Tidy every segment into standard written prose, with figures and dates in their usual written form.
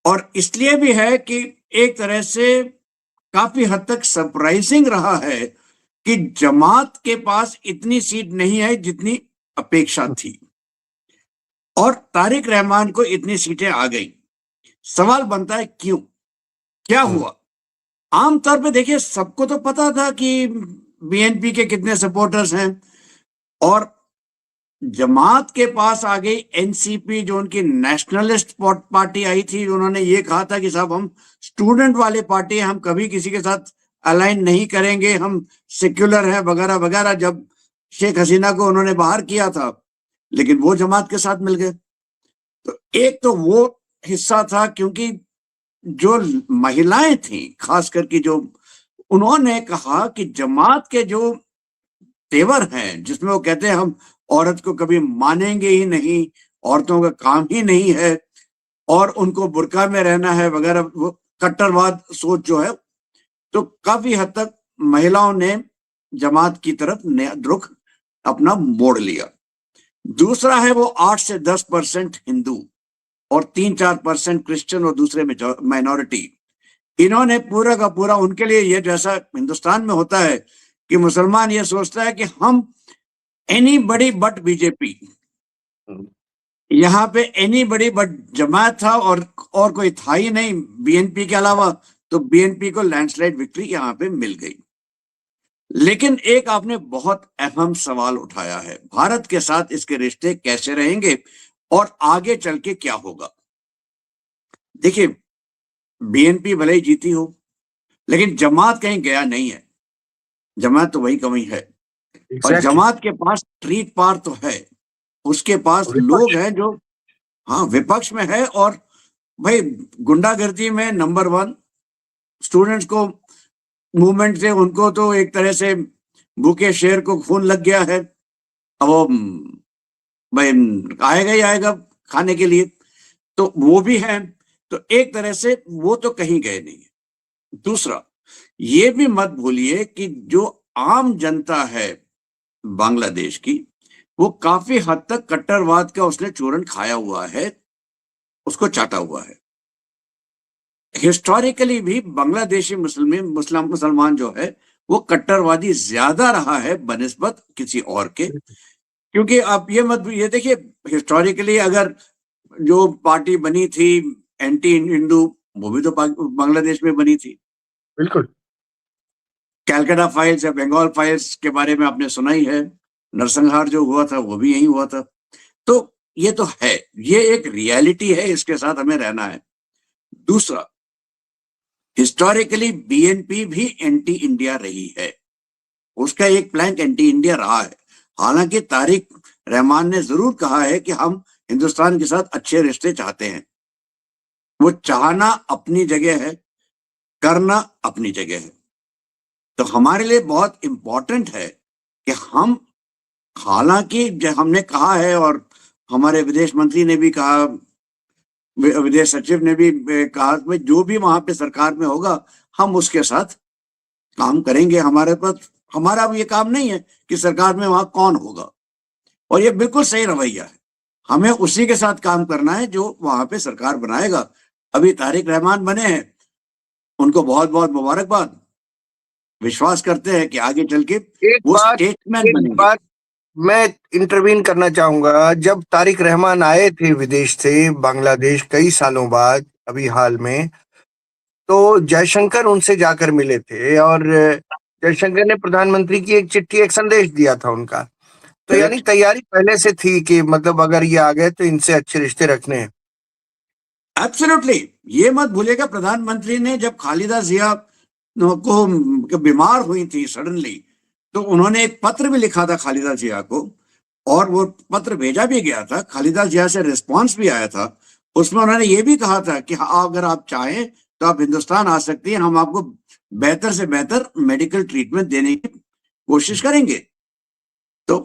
और इसलिए भी है कि एक तरह से काफी हद तक सरप्राइजिंग रहा है कि जमात के पास इतनी सीट नहीं है जितनी अपेक्षा थी, और तारिक रहमान को इतनी सीटें आ गई। सवाल बनता है क्यों, क्या हुआ? आमतौर पे देखिए, सबको तो पता था कि बीएनपी के कितने सपोर्टर्स हैं, और जमात के पास आ गई एनसीपी, जो उनकी नेशनलिस्ट पार्टी आई थी। उन्होंने ये कहा था कि साहब हम स्टूडेंट वाले पार्टी हैं, हम कभी किसी के साथ अलाइन नहीं करेंगे, हम सेक्युलर हैं वगैरह वगैरह। जब शेख हसीना को उन्होंने बाहर किया था, लेकिन वो जमात के साथ मिल गए। तो एक तो वो हिस्सा था, क्योंकि जो महिलाएं थी खास करके, जो उन्होंने कहा कि जमात के जो तेवर हैं, जिसमें वो कहते हैं हम औरत को कभी मानेंगे ही नहीं, औरतों का काम ही नहीं है, और उनको बुर्का में रहना है वगैरह, वो कट्टरवाद सोच जो है, तो काफी हद तक महिलाओं ने जमात की तरफ रुख अपना मोड़ लिया। दूसरा है वो 8 से 10% हिंदू और 3-4% क्रिश्चियन और दूसरे माइनॉरिटी। इन्होंने पूरा का पूरा, उनके लिए ये जैसा हिंदुस्तान में होता है कि मुसलमान ये सोचता है कि हम एनीबडी बट बीजेपी, यहाँ पे एनीबडी बट जमात था, और कोई था ही नहीं बीएनपी के अलावा। तो बीएनपी को लैंडस्लाइड विक्ट्री यहाँ पे मिल गई। लेकिन एक आपने बहुत अहम सवाल उठाया है, भारत के साथ इसके रिश्ते कैसे रहेंगे और आगे चल के क्या होगा। देखिए, बीएनपी भले ही जीती हो, लेकिन जमात कहीं गया नहीं है, जमात तो वही कमी है। और जमात के पास स्ट्रीट पार तो है, उसके पास लोग हैं जो, हाँ, विपक्ष में है। और भाई, गुंडागर्दी में नंबर 1, स्टूडेंट्स को मूवमेंट से उनको तो एक तरह से भूखे शेर को खून लग गया है। अब वो भाई आएगा ही आएगा खाने के लिए, तो वो भी है। तो एक तरह से वो तो कहीं गए नहीं है। दूसरा, ये भी मत भूलिए कि जो आम जनता है बांग्लादेश की, वो काफी हद तक कट्टरवाद का उसने चूरन खाया हुआ है, उसको चाटा हुआ है। हिस्टोरिकली भी बांग्लादेशी मुसलमान जो है, वो कट्टरवादी ज्यादा रहा है बनिस्बत किसी और के। क्योंकि आप ये देखिए, हिस्टोरिकली अगर जो पार्टी बनी थी एंटी हिंदू, वो भी तो बांग्लादेश में बनी थी। बिल्कुल। कैलकाटा फाइल्स या बंगाल फाइल्स के बारे में आपने सुना ही है, नरसंहार जो हुआ था वो भी यही हुआ था। तो ये तो है, ये एक रियलिटी है, इसके साथ हमें रहना है। दूसरा, हिस्टोरिकली बीएनपी भी एंटी इंडिया रही है, उसका एक प्लैंक एंटी इंडिया रहा है। हालांकि तारिक रहमान ने जरूर कहा है कि हम हिंदुस्तान के साथ अच्छे रिश्ते चाहते हैं। वो चाहना अपनी जगह है, करना अपनी जगह है। तो हमारे लिए बहुत इंपॉर्टेंट है कि हम, हालांकि हमने कहा है, और हमारे विदेश मंत्री ने भी कहा, विदेश सचिव ने भी कहा कि जो भी वहां पे सरकार में होगा हम उसके साथ काम करेंगे। हमारे पास, हमारा अब ये काम नहीं है कि सरकार में वहां कौन होगा, और ये बिल्कुल सही रवैया है। हमें उसी के साथ काम करना है जो वहां पे सरकार बनाएगा। अभी तारिक रहमान बने हैं, उनको बहुत बहुत मुबारकबाद। विश्वास करते हैं कि आगे चल के वो स्टेटमैन बनेंगे। मैं इंटरवीन करना चाहूंगा। जब तारिक रहमान आए थे विदेश से बांग्लादेश कई सालों बाद, अभी हाल में, तो जयशंकर उनसे जाकर मिले थे, और जयशंकर ने प्रधानमंत्री की एक चिट्ठी, एक संदेश दिया था उनका। तो यानी तैयारी पहले से थी कि मतलब अगर ये आ गए तो इनसे अच्छे रिश्ते रखने हैं। एब्सोल्युटली, ये मत भूलिएगा, प्रधानमंत्री ने जब खालिदा जिया को बीमार हुई थी सडनली, तो उन्होंने एक पत्र भी लिखा था खालिदा जिया को, और वो पत्र भेजा भी गया था, खालिदा जिया से रिस्पांस भी आया था। उसमें उन्होंने ये भी कहा था कि हाँ, अगर आप चाहें तो आप हिंदुस्तान आ सकती हैं, हम आपको बेहतर से बेहतर मेडिकल ट्रीटमेंट देने की कोशिश करेंगे। तो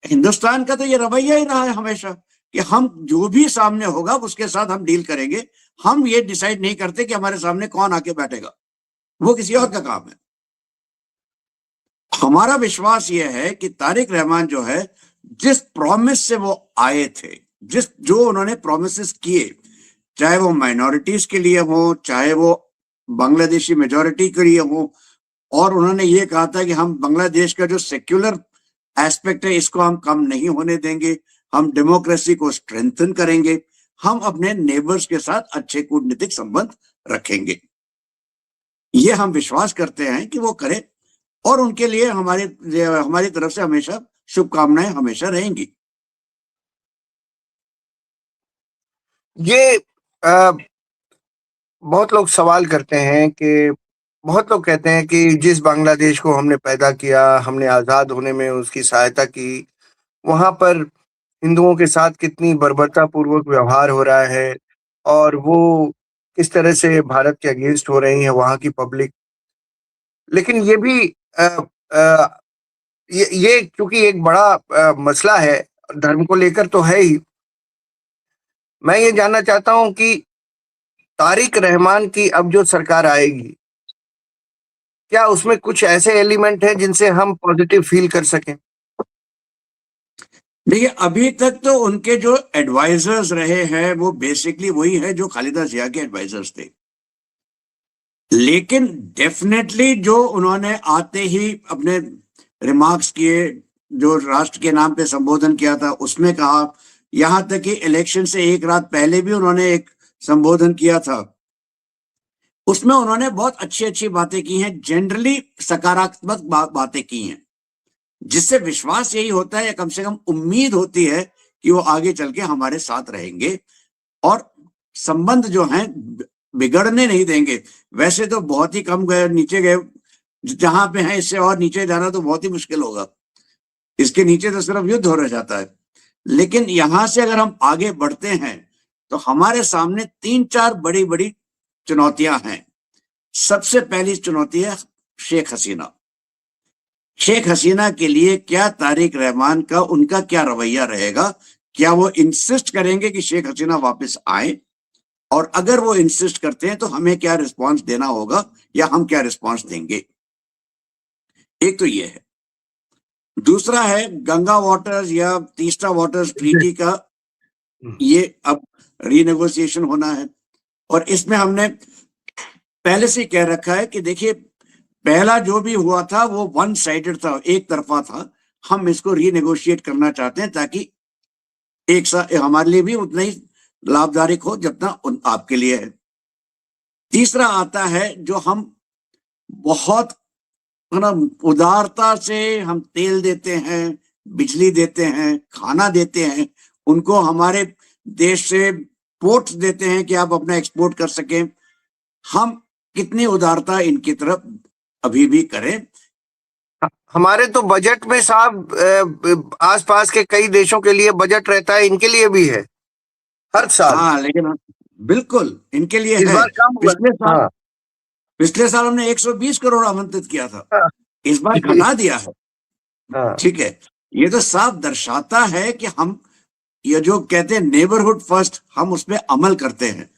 हिंदुस्तान का तो ये रवैया ही रहा है हमेशा कि हम जो भी सामने होगा उसके साथ हम डील करेंगे। हम ये डिसाइड नहीं करते कि हमारे सामने कौन आके बैठेगा, वो किसी और का काम है। हमारा विश्वास यह है कि तारिक रहमान जो है, जिस प्रॉमिस से वो आए थे, जो उन्होंने प्रॉमिसेस किए चाहे वो माइनॉरिटीज के लिए हो, चाहे वो बांग्लादेशी मेजॉरिटी के लिए हो। और उन्होंने ये कहा था कि हम बांग्लादेश का जो सेक्युलर एस्पेक्ट है इसको हम कम नहीं होने देंगे, हम डेमोक्रेसी को स्ट्रेंथन करेंगे, हम अपने नेबर्स के साथ अच्छे कूटनीतिक संबंध रखेंगे। ये हम विश्वास करते हैं कि वो करें, और उनके लिए हमारी तरफ से हमेशा शुभकामनाएं हमेशा रहेंगी। ये बहुत लोग सवाल करते हैं कि बहुत लोग कहते हैं कि जिस बांग्लादेश को हमने पैदा किया, हमने आज़ाद होने में उसकी सहायता की, वहाँ पर हिंदुओं के साथ कितनी बर्बरतापूर्वक व्यवहार हो रहा है और वो किस तरह से भारत के अगेंस्ट हो रही है वहाँ की पब्लिक। लेकिन ये भी अ, अ, ये क्योंकि एक बड़ा मसला है, धर्म को लेकर तो है ही। मैं ये जानना चाहता हूँ कि तारिक रहमान की अब जो सरकार आएगी, क्या उसमें कुछ ऐसे एलिमेंट हैं जिनसे हम पॉजिटिव फील कर सकें? देखिए, अभी तक तो उनके जो एडवाइजर्स रहे हैं वो बेसिकली वही है जो खालिदा जिया के एडवाइजर्स थे। लेकिन डेफिनेटली जो उन्होंने आते ही अपने रिमार्क्स किए, जो राष्ट्र के नाम पे संबोधन किया था उसमें कहा, यहां तक कि इलेक्शन से एक रात पहले भी उन्होंने एक संबोधन किया था, उसमें उन्होंने बहुत अच्छी अच्छी बातें की हैं, जनरली सकारात्मक बातें की हैं, जिससे विश्वास यही होता है या कम से कम उम्मीद होती है कि वो आगे चल के हमारे साथ रहेंगे और संबंध जो हैं बिगड़ने नहीं देंगे। वैसे तो बहुत ही कम गए, नीचे गए, जहां पे हैं इससे और नीचे जाना तो बहुत ही मुश्किल होगा, इसके नीचे तो सिर्फ युद्ध हो रह जाता है। लेकिन यहां से अगर हम आगे बढ़ते हैं तो हमारे सामने 3-4 बड़ी बड़ी चुनौतियां हैं। सबसे पहली चुनौती है शेख हसीना। शेख हसीना के लिए क्या तारिक रहमान का उनका क्या रवैया रहेगा? क्या वो इंसिस्ट करेंगे कि शेख हसीना वापस आए? और अगर वो इंसिस्ट करते हैं तो हमें क्या रिस्पांस देना होगा या हम क्या रिस्पांस देंगे? एक तो ये है। दूसरा है गंगा वाटर्स या तीस्ता वाटर्स ट्रीटी का, ये अब रीनेगोशिएशन होना है। और इसमें हमने पहले से कह रखा है कि देखिए, पहला जो भी हुआ था वो वन साइडेड था, एक तरफा था। हम इसको रीनेगोशिएट करना चाहते हैं ताकि एक साथ हमारे लिए भी उतना ही लाभदायक हो जितना आपके लिए है। तीसरा आता है जो हम बहुत उदारता से हम तेल देते हैं, बिजली देते हैं, खाना देते हैं, उनको हमारे देश से पोर्ट्स देते हैं कि आप अपना एक्सपोर्ट कर सकें। हम कितनी उदारता इनकी तरफ अभी भी करें? हमारे तो बजट में साहब आसपास के कई देशों के लिए बजट रहता है, इनके लिए भी है हर साल। हाँ, लेकिन बिल्कुल इनके लिए इस है। बार कम हुआ। हाँ, पिछले साल हमने 120 करोड़ आमंत्रित किया था, हाँ, इस बार जी, घटा दिया है। हाँ, ठीक है, ये तो साफ दर्शाता है कि हम ये जो कहते हैं नेबरहुड फर्स्ट, हम उसमें अमल करते हैं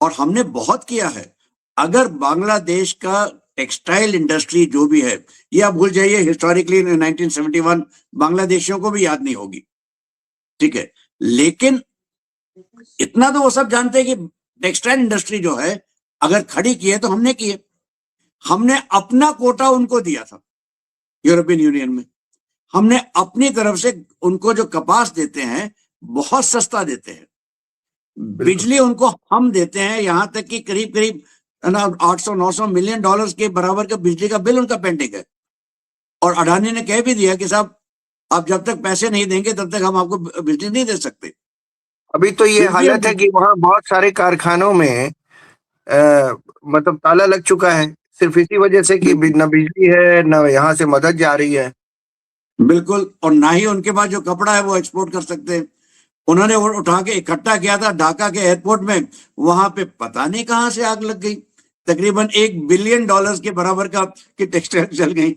और हमने बहुत किया है। अगर बांग्लादेश का टेक्सटाइल इंडस्ट्री जो भी है, ये आप भूल जाइए, हिस्टोरिकली 1971 बांग्लादेशियों को भी याद नहीं होगी, ठीक है, लेकिन इतना तो वो सब जानते हैं कि टेक्सटाइल इंडस्ट्री जो है अगर खड़ी की है तो हमने की है। हमने अपना कोटा उनको दिया था यूरोपियन यूनियन में। हमने अपनी तरफ से उनको जो कपास देते हैं बहुत सस्ता देते हैं, बिल्कुल। बिजली उनको हम देते हैं, यहां तक कि करीब करीब 800-900 मिलियन डॉलर्स के बराबर का बिजली का बिल उनका पेंडिंग है। और अडानी ने कह भी दिया कि साहब आप जब तक पैसे नहीं देंगे तब तक हम आपको बिजली नहीं दे सकते। अभी तो ये फिर भी हालत है कि वहाँ बहुत सारे कारखानों में मतलब ताला लग चुका है, सिर्फ इसी वजह से कि न बिजली है, न यहाँ से मदद जा रही है। बिल्कुल, और ना ही उनके पास जो कपड़ा है वो एक्सपोर्ट कर सकते हैं। उन्होंने वो उठा के इकट्ठा किया था ढाका के एयरपोर्ट में, वहां पे पता नहीं कहां से आग लग गई, तकरीबन $1 बिलियन के बराबर का की टेक्सटाइल जल गई।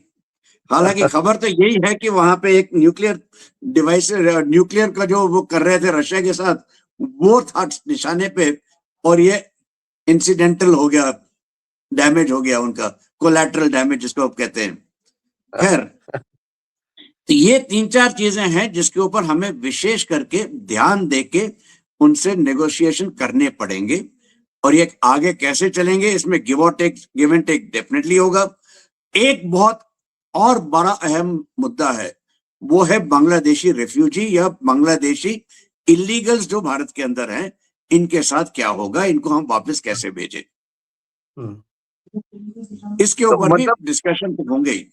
हालांकि खबर तो यही है कि वहां पे एक न्यूक्लियर डिवाइस, न्यूक्लियर का जो वो कर रहे थे रशिया के साथ, वो था निशाने पे, और ये इंसिडेंटल हो गया, डैमेज हो गया उनका, कोलैटरल डैमेज जिसको आप कहते हैं। खैर, तो ये 3-4 चीजें हैं जिसके ऊपर हमें विशेष करके ध्यान देके उनसे नेगोशिएशन करने पड़ेंगे। और ये आगे कैसे चलेंगे, इसमें गिव एंड टेक डेफिनेटली होगा। एक बहुत और बड़ा अहम मुद्दा है, वो है बांग्लादेशी रेफ्यूजी या बांग्लादेशी इलीगल्स जो भारत के अंदर हैं, इनके साथ क्या होगा, इनको हम वापस कैसे भेजें, इसके तो ऊपर भी मतलब डिस्कशन तो होंगे ही।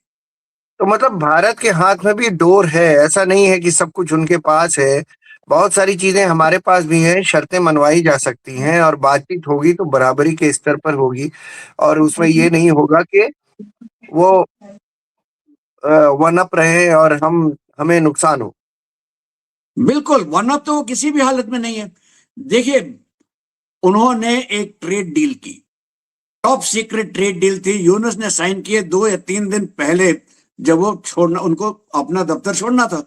तो मतलब भारत के हाथ में भी डोर है, ऐसा नहीं है कि सब कुछ उनके पास है। बहुत सारी चीजें हमारे पास भी हैं, शर्तें मनवाई जा सकती हैं और बातचीत होगी तो बराबरी के स्तर पर होगी। और उसमें ये नहीं होगा कि वो वन अप रहे और हमें नुकसान हो। बिल्कुल, वन अप तो वो किसी भी हालत में नहीं है। देखिए, उन्होंने एक ट्रेड डील की, टॉप सीक्रेट ट्रेड डील थी, यूनुस ने साइन किए 2 या 3 दिन पहले, जब वो छोड़ना, उनको अपना दफ्तर छोड़ना था।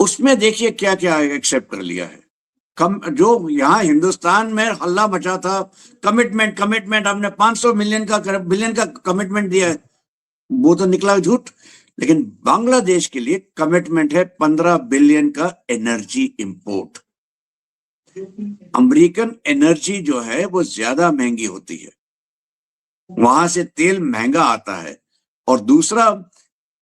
उसमें देखिए क्या क्या एक्सेप्ट कर लिया है। जो यहाँ हिंदुस्तान में हल्ला मचा था, कमिटमेंट कमिटमेंट, हमने 500 बिलियन का कमिटमेंट दिया है, वो तो निकला झूठ। लेकिन बांग्लादेश के लिए कमिटमेंट है 15 बिलियन का एनर्जी इंपोर्ट। अमेरिकन एनर्जी जो है वो ज्यादा महंगी होती है, वहां से तेल महंगा आता है। और दूसरा,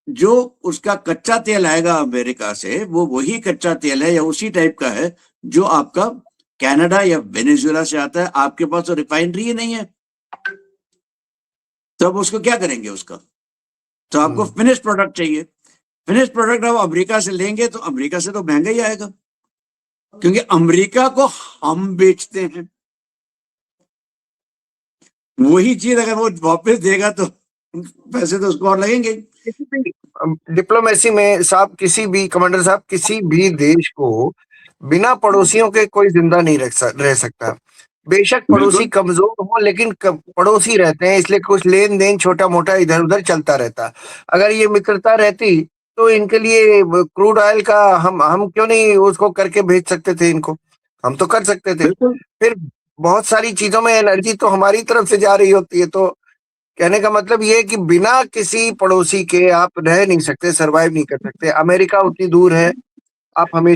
जो उसका कच्चा तेल आएगा अमेरिका से, वो वही कच्चा तेल है या उसी टाइप का है जो आपका कनाडा या वेनेजुएला से आता है। आपके पास तो रिफाइनरी ही नहीं है, तो अब उसको क्या करेंगे उसका? तो आपको फिनिश प्रोडक्ट चाहिए। फिनिश प्रोडक्ट आप अमेरिका से लेंगे तो अमेरिका से तो महंगा ही आएगा, क्योंकि अमेरिका को हम बेचते हैं। वही चीज अगर वो वापस देगा तो पैसे तो उसको और लगेंगे। किसी भी डिप्लोमेसी में साहब, किसी भी कमांडर साहब, किसी भी देश को बिना पड़ोसियों के कोई जिंदा नहीं रह सकता। बेशक पड़ोसी बिल्कुल कमजोर हो, लेकिन पड़ोसी रहते हैं, इसलिए कुछ लेन देन छोटा मोटा इधर उधर चलता रहता। अगर ये मित्रता रहती तो इनके लिए क्रूड ऑयल का हम क्यों नहीं उसको करके भेज सकते थे इनको? हम तो कर सकते थे। बिल्कुल। फिर बहुत सारी चीजों में एनर्जी तो हमारी तरफ से जा रही होती है। तो कहने का मतलब ये है कि बिना किसी पड़ोसी के आप रह नहीं सकते, सरवाइव नहीं कर सकते। अमेरिका उतनी दूर है, आप हमेशा